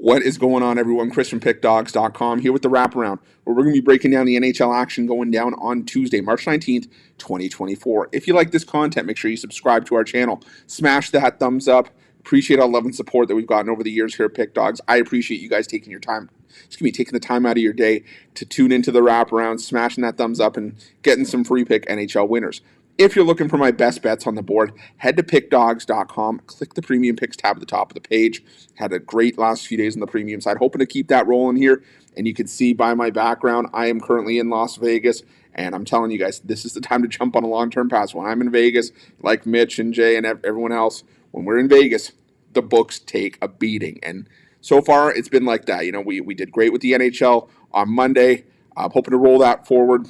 What is going on, everyone? Chris from Pickdawgz.com here with the Wraparound, where we're going to be breaking down the NHL action going down on Tuesday, March 19th, 2024. If you like this content, make sure you subscribe to our channel. Smash that thumbs up. Appreciate all love and support that we've gotten over the years here at Pickdawgz. I appreciate you guys taking the time out of your day to tune into the Wraparound, smashing that thumbs up, and getting some free pick NHL winners. If you're looking for my best bets on the board, head to pickdawgz.com, click the premium picks tab at the top of the page. Had a great last few days on the premium side. Hoping to keep that rolling here. And you can see by my background, I am currently in Las Vegas. And I'm telling you guys, this is the time to jump on a long-term pass. When I'm in Vegas, like Mitch and Jay and everyone else, when we're in Vegas, the books take a beating. And so far, it's been like that. You know, we did great with the NHL on Monday. I'm hoping to roll that forward.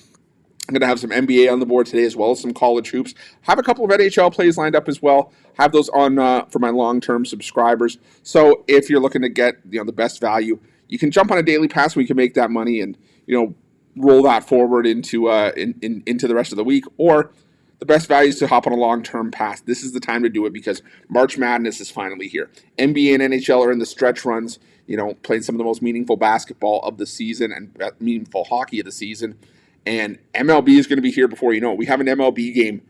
I'm going to have some NBA on the board today as well as some college hoops. Have a couple of NHL plays lined up as well. Have those on for my long-term subscribers. So if you're looking to get the best value, you can jump on a daily pass where you can make that money and roll that forward into into the rest of the week. Or the best value is to hop on a long-term pass. This is the time to do it because March Madness is finally here. NBA and NHL are in the stretch runs. Playing some of the most meaningful basketball of the season and meaningful hockey of the season. And MLB is going to be here before you know it. We have an MLB game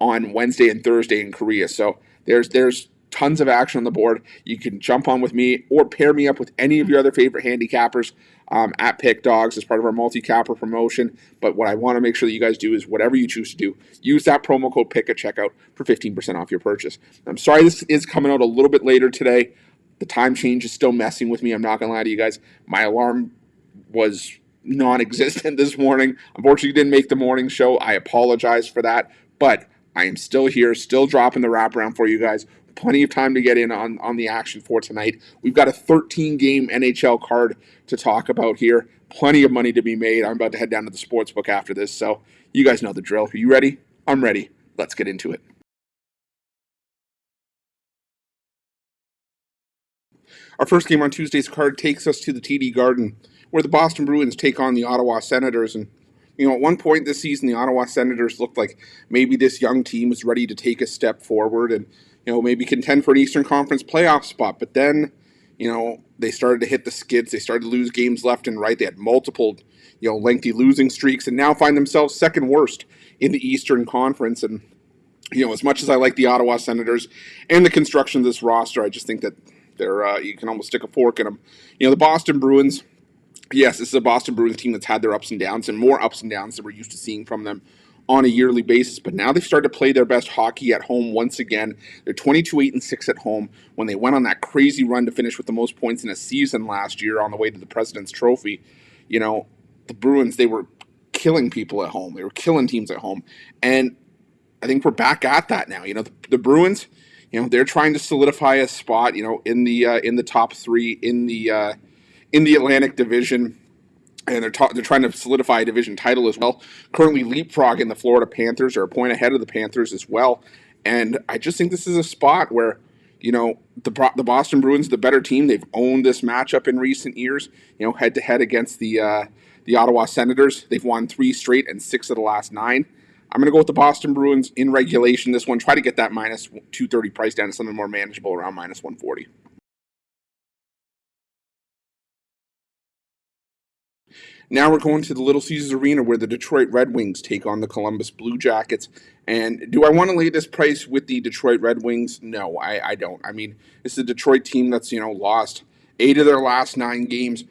on Wednesday and Thursday in Korea. So there's tons of action on the board. You can jump on with me or pair me up with any of your other favorite handicappers at Pick Dawgz as part of our multi-capper promotion. But what I want to make sure that you guys do is whatever you choose to do, use that promo code PICK at checkout for 15% off your purchase. I'm sorry this is coming out a little bit later today. The time change is still messing with me. I'm not going to lie to you guys. My alarm was non-existent this morning. Unfortunately, didn't make the morning show. I apologize for that, but I am still here, still dropping the wraparound for you guys. Plenty of time to get in on the action for tonight. We've got a 13-game NHL card to talk about here. Plenty of money to be made. I'm about to head down to the Sportsbook after this, so you guys know the drill. Are you ready? I'm ready. Let's get into it. Our first game on Tuesday's card takes us to the TD Garden, where the Boston Bruins take on the Ottawa Senators. And, at one point this season, the Ottawa Senators looked like maybe this young team was ready to take a step forward and, maybe contend for an Eastern Conference playoff spot. But then, they started to hit the skids. They started to lose games left and right. They had multiple, lengthy losing streaks and now find themselves second worst in the Eastern Conference. And, as much as I like the Ottawa Senators and the construction of this roster, I just think that you can almost stick a fork in them. The Boston Bruins, yes, this is a Boston Bruins team that's had their ups and downs and more ups and downs than we're used to seeing from them on a yearly basis. But now they've started to play their best hockey at home once again. They're 22-8-6 at home when they went on that crazy run to finish with the most points in a season last year on the way to the President's Trophy. The Bruins, they were killing people at home. They were killing teams at home. And I think we're back at that now. The Bruins, they're trying to solidify a spot, in the top three in the Atlantic Division, and they're trying to solidify a division title as well. Currently leapfrogging the Florida Panthers, are a point ahead of the Panthers as well. And I just think this is a spot where, the Boston Bruins, the better team, they've owned this matchup in recent years. Head to head against the Ottawa Senators, they've won 3 straight and 6 of the last 9. I'm going to go with the Boston Bruins in regulation this one. Try to get that minus 230 price down to something more manageable around minus 140. Now we're going to the Little Caesars Arena where the Detroit Red Wings take on the Columbus Blue Jackets. And do I want to lay this price with the Detroit Red Wings? No, I don't. I mean, it's a Detroit team that's, lost 8 of their last 9 games.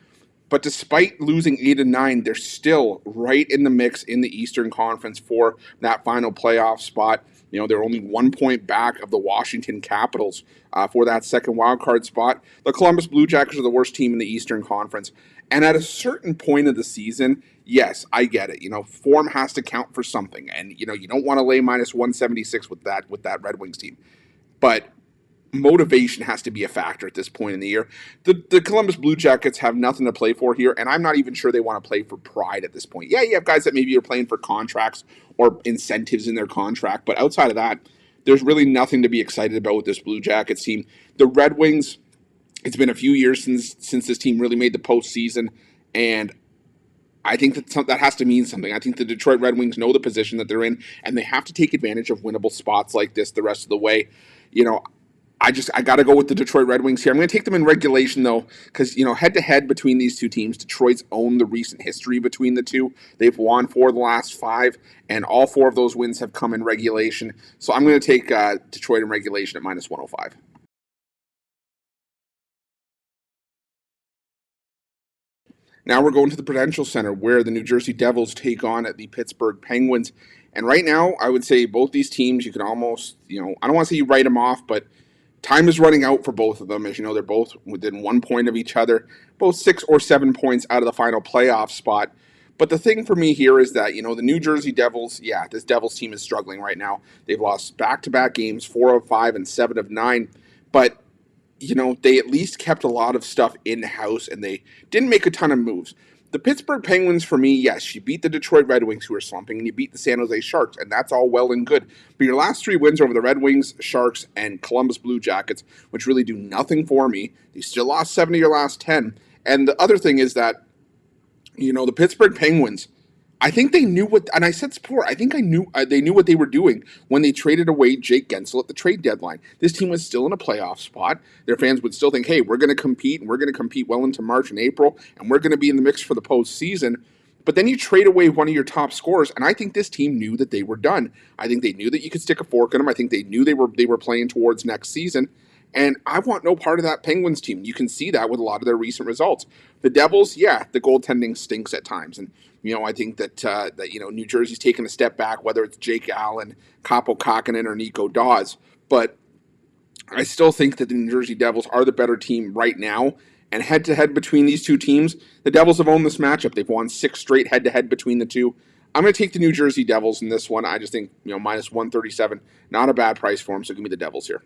But despite losing 8 of 9, they're still right in the mix in the Eastern Conference for that final playoff spot. They're only 1 point back of the Washington Capitals for that second wildcard spot. The Columbus Blue Jackets are the worst team in the Eastern Conference. And at a certain point of the season, yes, I get it. Form has to count for something. And, you don't want to lay minus 176 with that Red Wings team. But motivation has to be a factor at this point in the year. The Columbus Blue Jackets have nothing to play for here, and I'm not even sure they want to play for pride at this point. Yeah, you have guys that maybe are playing for contracts or incentives in their contract, but outside of that, there's really nothing to be excited about with this Blue Jackets team. The Red Wings, it's been a few years since this team really made the postseason, and I think that has to mean something. I think the Detroit Red Wings know the position that they're in, and they have to take advantage of winnable spots like this the rest of the way. I got to go with the Detroit Red Wings here. I'm going to take them in regulation though, because head to head between these two teams, Detroit's owned the recent history between the two. They've won 4 of the last 5, and all 4 of those wins have come in regulation. So I'm going to take Detroit in regulation at minus 105. Now we're going to the Prudential Center where the New Jersey Devils take on the Pittsburgh Penguins. And right now, I would say both these teams, you can almost, I don't want to say you write them off, but time is running out for both of them. As you know, they're both within 1 point of each other, both 6 or 7 points out of the final playoff spot. But the thing for me here is that, the New Jersey Devils, this Devils team is struggling right now. They've lost back-to-back games, 4 of 5 and 7 of 9. But they at least kept a lot of stuff in-house, and they didn't make a ton of moves. The Pittsburgh Penguins, for me, yes, you beat the Detroit Red Wings, who are slumping, and you beat the San Jose Sharks, and that's all well and good. But your last 3 wins over the Red Wings, Sharks, and Columbus Blue Jackets, which really do nothing for me. You still lost 7 of your last 10. And the other thing is that, the Pittsburgh Penguins, I think they knew what, and I said before, I think they knew what they were doing when they traded away Jake Gensel at the trade deadline. This team was still in a playoff spot. Their fans would still think, hey, we're going to compete, and we're going to compete well into March and April, and we're going to be in the mix for the postseason. But then you trade away one of your top scorers, and I think this team knew that they were done. I think they knew that you could stick a fork in them. I think they knew they were playing towards next season. And I want no part of that Penguins team. You can see that with a lot of their recent results. The Devils, the goaltending stinks at times. And, I think that New Jersey's taken a step back, whether it's Jake Allen, Kaapo Kakkonen, or Nico Dawes. But I still think that the New Jersey Devils are the better team right now. And head-to-head between these two teams, the Devils have owned this matchup. They've won 6 straight head-to-head between the two. I'm going to take the New Jersey Devils in this one. I just think, minus 137, not a bad price for them, so give me the Devils here.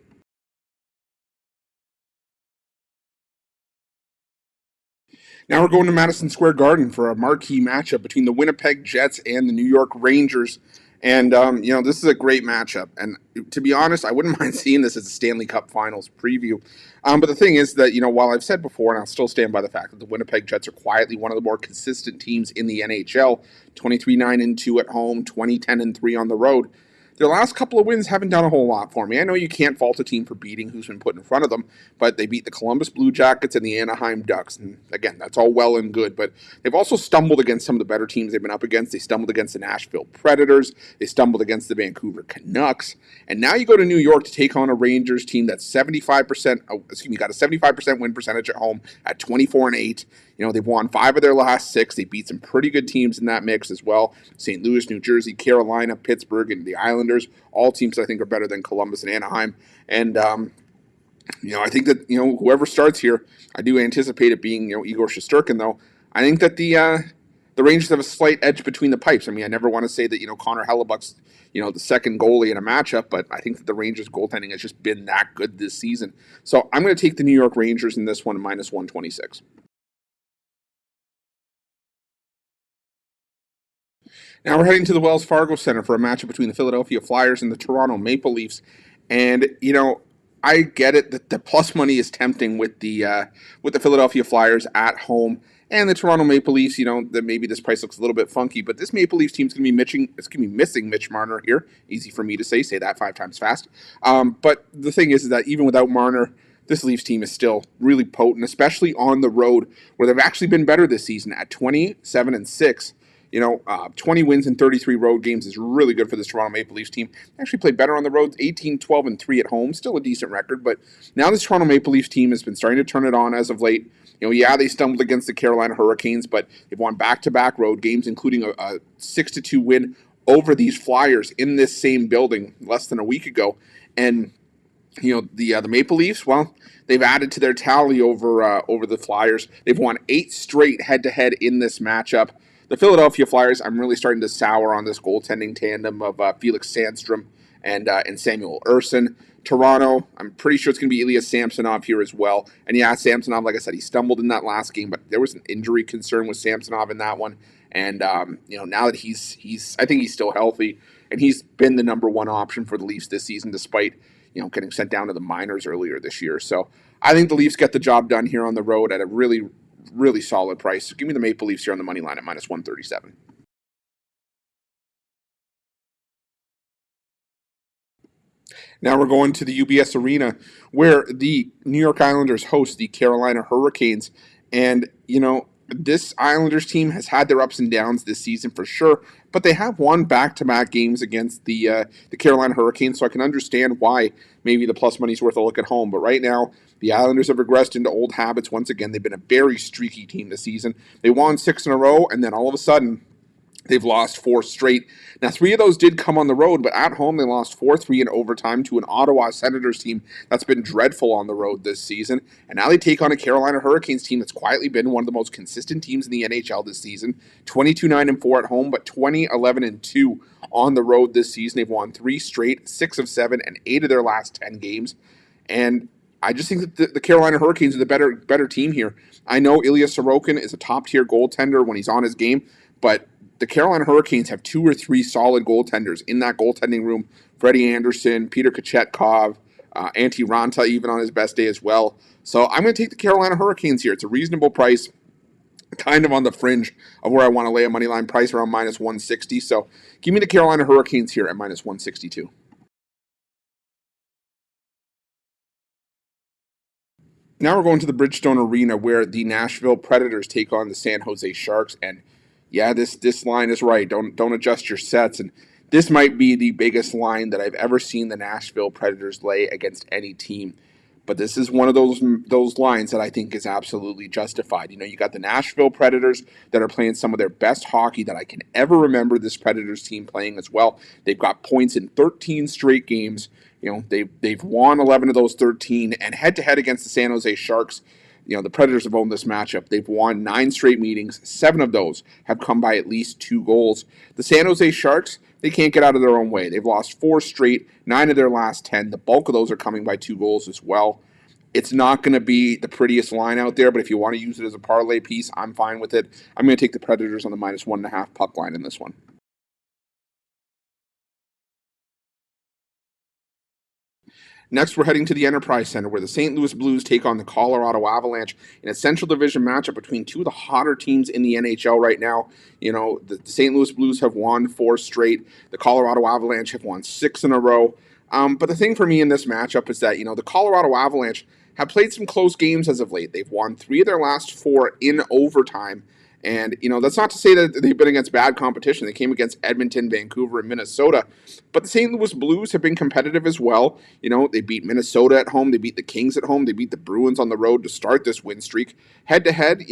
Now we're going to Madison Square Garden for a marquee matchup between the Winnipeg Jets and the New York Rangers. And, this is a great matchup. And to be honest, I wouldn't mind seeing this as a Stanley Cup Finals preview. But the thing is that, while I've said before, and I'll still stand by the fact that the Winnipeg Jets are quietly one of the more consistent teams in the NHL, 23-9-2 at home, 20-10-3 on the road, their last couple of wins haven't done a whole lot for me. I know you can't fault a team for beating who's been put in front of them, but they beat the Columbus Blue Jackets and the Anaheim Ducks. And again, that's all well and good, but they've also stumbled against some of the better teams they've been up against. They stumbled against the Nashville Predators. They stumbled against the Vancouver Canucks. And now you go to New York to take on a Rangers team that's got a 75% win percentage at home at 24-8. They've won 5 of their last 6. They beat some pretty good teams in that mix as well. St. Louis, New Jersey, Carolina, Pittsburgh, and the Islanders. All teams I think are better than Columbus and Anaheim. And, I think that, whoever starts here, I do anticipate it being, Igor Shesterkin, though. I think that the Rangers have a slight edge between the pipes. I mean, I never want to say that, Connor Hellebuck's, the second goalie in a matchup, but I think that the Rangers goaltending has just been that good this season. So I'm going to take the New York Rangers in this one, minus 126. Now we're heading to the Wells Fargo Center for a matchup between the Philadelphia Flyers and the Toronto Maple Leafs. And, I get it that the plus money is tempting with the Philadelphia Flyers at home. And the Toronto Maple Leafs, that maybe this price looks a little bit funky, but this Maple Leafs team's going to be missing Mitch Marner here. Easy for me to say that 5 times fast. But the thing is that even without Marner, this Leafs team is still really potent, especially on the road, where they've actually been better this season at 27-6. 20 wins in 33 road games is really good for this Toronto Maple Leafs team. They actually played better on the road, 18-12-3 at home. Still a decent record, but now this Toronto Maple Leafs team has been starting to turn it on as of late. They stumbled against the Carolina Hurricanes, but they've won back-to-back road games, including a 6-2 win over these Flyers in this same building less than a week ago. And the Maple Leafs, well, they've added to their tally over the Flyers. They've won 8 straight head-to-head in this matchup. The Philadelphia Flyers, I'm really starting to sour on this goaltending tandem of Felix Sandstrom and Samuel Urson. Toronto, I'm pretty sure it's going to be Ilya Samsonov here as well. And Samsonov, like I said, he stumbled in that last game, but there was an injury concern with Samsonov in that one. And now that I think he's still healthy, and he's been the number 1 option for the Leafs this season, despite getting sent down to the minors earlier this year. So I think the Leafs get the job done here on the road at a really, really solid price. So give me the Maple Leafs here on the money line at minus 137. Now we're going to the UBS Arena where the New York Islanders host the Carolina Hurricanes. And, this Islanders team has had their ups and downs this season for sure, but they have won back-to-back games against the Carolina Hurricanes, so I can understand why maybe the plus money's worth a look at home. But right now, the Islanders have regressed into old habits once again. They've been a very streaky team this season. They won 6 in a row, and then all of a sudden, they've lost 4 straight. Now, 3 of those did come on the road, but at home they lost 4-3 in overtime to an Ottawa Senators team that's been dreadful on the road this season. And now they take on a Carolina Hurricanes team that's quietly been one of the most consistent teams in the NHL this season. 22-9-4 at home, but 20-11-2 on the road this season. They've won 3 straight, 6 of 7, and 8 of their last 10 games. And I just think that the Carolina Hurricanes are the better team here. I know Ilya Sorokin is a top-tier goaltender when he's on his game, but the Carolina Hurricanes have 2 or 3 solid goaltenders in that goaltending room. Freddie Anderson, Peter Kochetkov, Antti Ranta even on his best day as well. So I'm going to take the Carolina Hurricanes here. It's a reasonable price, kind of on the fringe of where I want to lay a money line price around minus 160. So give me the Carolina Hurricanes here at minus 162. Now we're going to the Bridgestone Arena where the Nashville Predators take on the San Jose Sharks. And yeah, this line is right. Don't adjust your sets. And this might be the biggest line that I've ever seen the Nashville Predators lay against any team. But this is one of those lines that I think is absolutely justified. You got the Nashville Predators that are playing some of their best hockey that I can ever remember this Predators team playing as well. They've got points in 13 straight games. They've won 11 of those 13, and head-to-head against the San Jose Sharks, the Predators have owned this matchup. They've won 9 straight meetings. 7 of those have come by at least 2 goals. The San Jose Sharks, they can't get out of their own way. They've lost 4 straight, 9 of their last 10. The bulk of those are coming by 2 goals as well. It's not going to be the prettiest line out there, but if you want to use it as a parlay piece, I'm fine with it. I'm going to take the Predators on the minus 1.5 puck line in this one. Next, we're heading to the Enterprise Center, where the St. Louis Blues take on the Colorado Avalanche in a Central Division matchup between 2 of the hotter teams in the NHL right now. The St. Louis Blues have won 4 straight. The Colorado Avalanche have won 6 in a row. But the thing for me in this matchup is that, the Colorado Avalanche have played some close games as of late. They've won 3 of their last 4 in overtime. And, that's not to say that they've been against bad competition. They came against Edmonton, Vancouver, and Minnesota. But the St. Louis Blues have been competitive as well. They beat Minnesota at home. They beat the Kings at home. They beat the Bruins on the road to start this win streak. Head-to-head,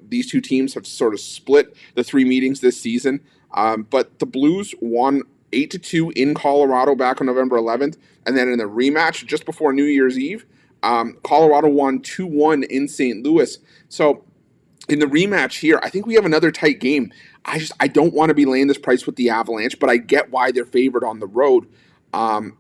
these 2 teams have sort of split the 3 meetings this season. But the Blues won 8-2 in Colorado back on November 11th. And then in the rematch just before New Year's Eve, Colorado won 2-1 in St. Louis. So in the rematch here, I think we have another tight game. I don't want to be laying this price with the Avalanche, but I get why they're favored on the road,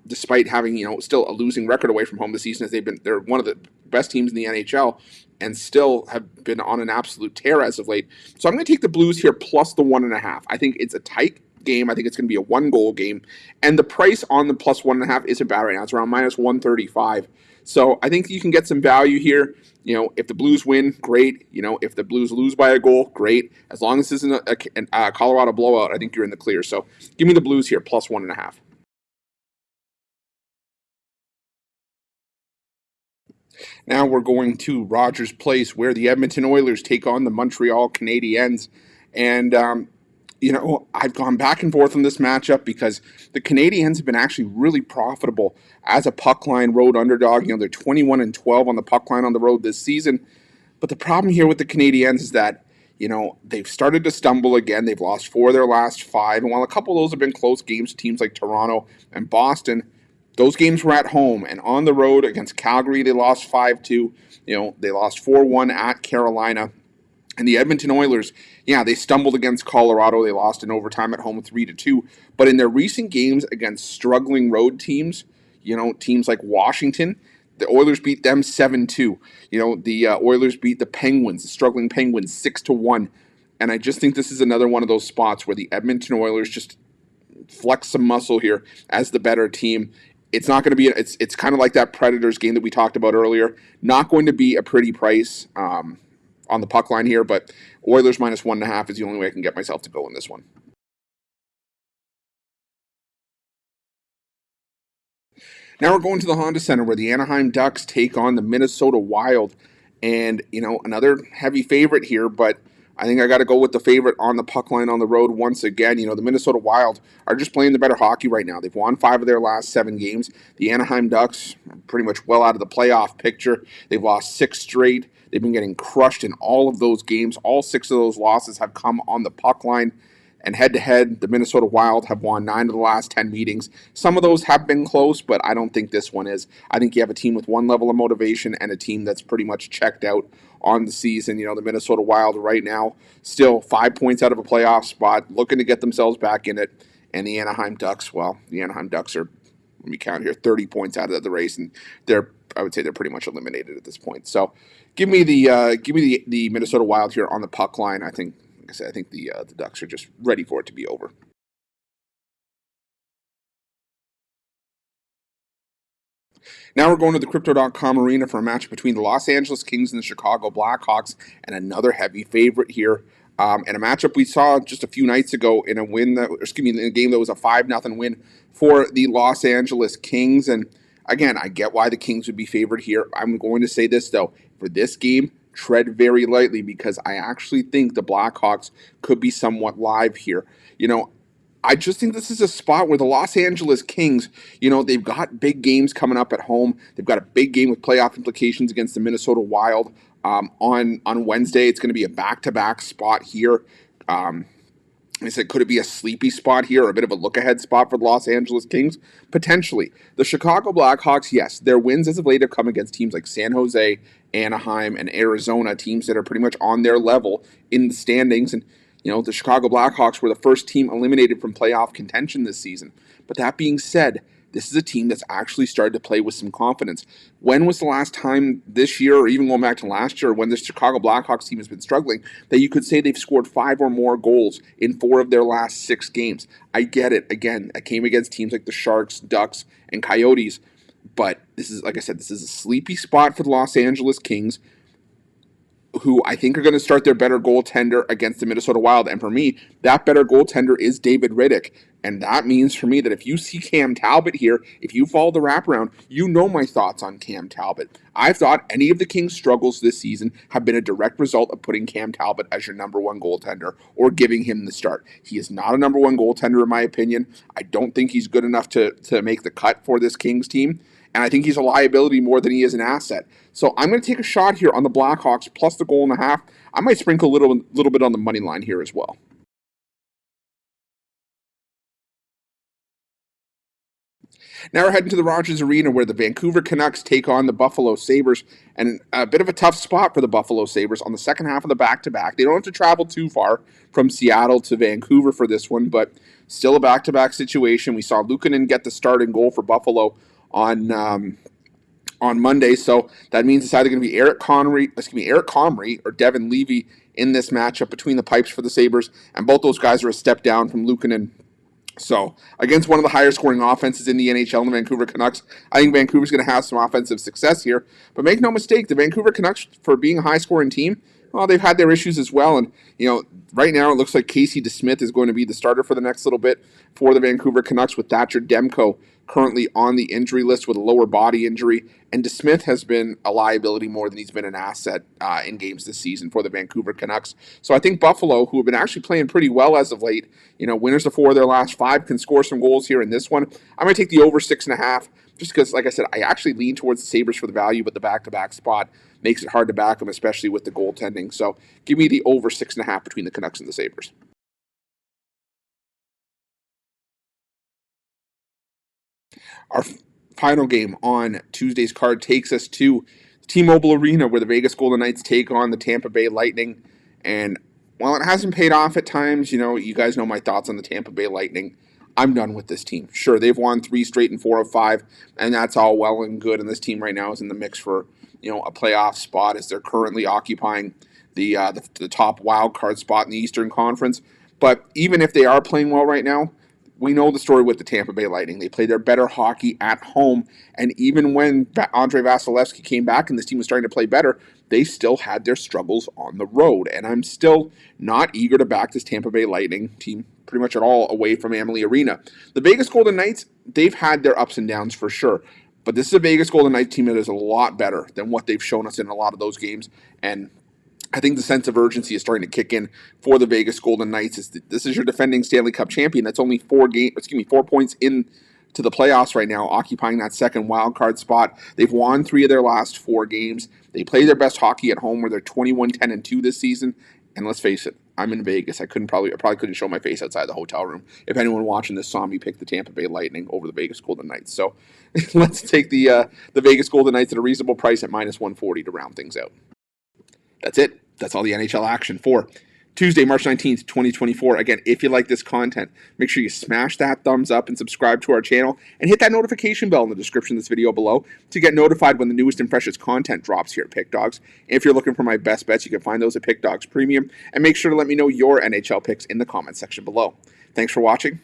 despite having still a losing record away from home this season. As they're one of the best teams in the NHL and still have been on an absolute tear as of late. So I'm going to take the Blues here plus the 1.5. I think it's a tight game. I think it's going to be a 1-goal game, and the price on the plus 1.5 isn't bad right now. It's around minus 135. So I think you can get some value here. If the Blues win, great. If the Blues lose by a goal, great. As long as this isn't a Colorado blowout, I think you're in the clear. So give me the Blues here, plus 1.5. Now we're going to Rogers Place, where the Edmonton Oilers take on the Montreal Canadiens. And I've gone back and forth on this matchup because the Canadiens have been actually really profitable as a puck line road underdog. They're 21-12 on the puck line on the road this season. But the problem here with the Canadiens is that, they've started to stumble again. They've lost 4 of their last 5. And while a couple of those have been close games to teams like Toronto and Boston, those games were at home. And on the road against Calgary, they lost 5-2. They lost 4-1 at Carolina. And the Edmonton Oilers, they stumbled against Colorado. They lost in overtime at home 3-2. But in their recent games against struggling road teams, teams like Washington, the Oilers beat them 7-2. The Oilers beat the Penguins, the struggling Penguins, 6-1. And I just think this is another one of those spots where the Edmonton Oilers just flex some muscle here as the better team. It's not going to be, it's kind of like that Predators game that we talked about earlier. Not going to be a pretty price on the puck line here, but Oilers minus 1.5 is the only way I can get myself to go in this one. Now we're going to the Honda Center where the Anaheim Ducks take on the Minnesota Wild. And, another heavy favorite here, but I think I got to go with the favorite on the puck line on the road once again. The Minnesota Wild are just playing the better hockey right now. They've won 5 of their last 7 games. The Anaheim Ducks are pretty much well out of the playoff picture. They've lost 6 straight. They've been getting crushed in all of those games. All 6 of those losses have come on the puck line. And head-to-head, the Minnesota Wild have won 9 of the last 10 meetings. Some of those have been close, but I don't think this one is. I think you have a team with one level of motivation and a team that's pretty much checked out on the season. The Minnesota Wild right now still 5 points out of a playoff spot, looking to get themselves back in it. And the Anaheim Ducks, the Anaheim Ducks are, let me count here, 30 points out of the race, and I would say they're pretty much eliminated at this point. So give me the Minnesota Wild here on the puck line. I think the Ducks are just ready for it to be over. Now we're going to the Crypto.com arena for a match between the Los Angeles Kings and the Chicago Blackhawks, and another heavy favorite here. And a matchup we saw just a few nights ago in a game that was a 5-0 win for the Los Angeles Kings. And again, I get why the Kings would be favored here. I'm going to say this though, for this game, tread very lightly because I actually think the Blackhawks could be somewhat live here. I just think this is a spot where the Los Angeles Kings, they've got big games coming up at home. They've got a big game with playoff implications against the Minnesota Wild on Wednesday. It's going to be a back-to-back spot here. I said, could it be a sleepy spot here or a bit of a look-ahead spot for the Los Angeles Kings? Potentially. The Chicago Blackhawks, yes, their wins as of late have come against teams like San Jose, Anaheim, and Arizona, teams that are pretty much on their level in the standings. And, the Chicago Blackhawks were the first team eliminated from playoff contention this season. But that being said, this is a team that's actually started to play with some confidence. When was the last time this year, or even going back to last year, when the Chicago Blackhawks team has been struggling, that you could say they've scored 5 or more goals in 4 of their last 6 games? I get it. Again, I came against teams like the Sharks, Ducks, and Coyotes. But this is, like I said, this is a sleepy spot for the Los Angeles Kings, who I think are going to start their better goaltender against the Minnesota Wild. And for me, that better goaltender is David Rittich. And that means for me that if you see Cam Talbot here, if you follow the wraparound, you know my thoughts on Cam Talbot. I've thought any of the Kings' struggles this season have been a direct result of putting Cam Talbot as your number 1 goaltender or giving him the start. He is not a number 1 goaltender in my opinion. I don't think he's good enough to make the cut for this Kings team. And I think he's a liability more than he is an asset. So I'm going to take a shot here on the Blackhawks plus the 1.5. I might sprinkle a little bit on the money line here as well. Now we're heading to the Rogers Arena where the Vancouver Canucks take on the Buffalo Sabres. And a bit of a tough spot for the Buffalo Sabres on the second half of the back-to-back. They don't have to travel too far from Seattle to Vancouver for this one, but still a back-to-back situation. We saw Luukkonen get the start and goal for Buffalo on Monday, so that means it's either going to be Eric Comrie or Devin Levy in this matchup between the pipes for the Sabres, and both those guys are a step down from Luukkonen. So, against one of the higher scoring offenses in the NHL, the Vancouver Canucks, I think Vancouver's going to have some offensive success here. But make no mistake, the Vancouver Canucks, for being a high scoring team, well, they've had their issues as well. And, right now it looks like Casey DeSmith is going to be the starter for the next little bit for the Vancouver Canucks, with Thatcher Demko currently on the injury list with a lower body injury. And DeSmith has been a liability more than he's been an asset in games this season for the Vancouver Canucks. So I think Buffalo, who have been actually playing pretty well as of late, winners of 4 of their last 5, can score some goals here in this one. I'm going to take the over 6.5, just because, like I said, I actually lean towards the Sabres for the value, but the back-to-back spot makes it hard to back them, especially with the goaltending. So give me the over 6.5 between the Canucks and the Sabres. Our final game on Tuesday's card takes us to T-Mobile Arena, where the Vegas Golden Knights take on the Tampa Bay Lightning. And while it hasn't paid off at times, you guys know my thoughts on the Tampa Bay Lightning. I'm done with this team. Sure, they've won 3 straight and 4 of 5, and that's all well and good. And this team right now is in the mix for a playoff spot, as they're currently occupying the top wild card spot in the Eastern Conference. But even if they are playing well right now, we know the story with the Tampa Bay Lightning. They play their better hockey at home, and even when Andrei Vasilevsky came back and this team was starting to play better, they still had their struggles on the road. And I'm still not eager to back this Tampa Bay Lightning team pretty much at all away from Amalie Arena. The Vegas Golden Knights, they've had their ups and downs for sure. But this is a Vegas Golden Knights team that is a lot better than what they've shown us in a lot of those games. And I think the sense of urgency is starting to kick in for the Vegas Golden Knights. This is your defending Stanley Cup champion. That's only 4 points in to the playoffs right now, occupying that second wild card spot. They've won 3 of their last 4 games. They play their best hockey at home, where they're 21-10-2 this season. And let's face it, I'm in Vegas. I probably couldn't show my face outside the hotel room if anyone watching this saw me pick the Tampa Bay Lightning over the Vegas Golden Knights. So let's take the Vegas Golden Knights at a reasonable price at -140 to round things out. That's it. That's all the NHL action for Tuesday, March 19th, 2024. Again, if you like this content, make sure you smash that thumbs up and subscribe to our channel and hit that notification bell in the description of this video below to get notified when the newest and freshest content drops here at Pick Dawgz. If you're looking for my best bets, you can find those at Pick Dawgz Premium, and make sure to let me know your NHL picks in the comment section below. Thanks for watching.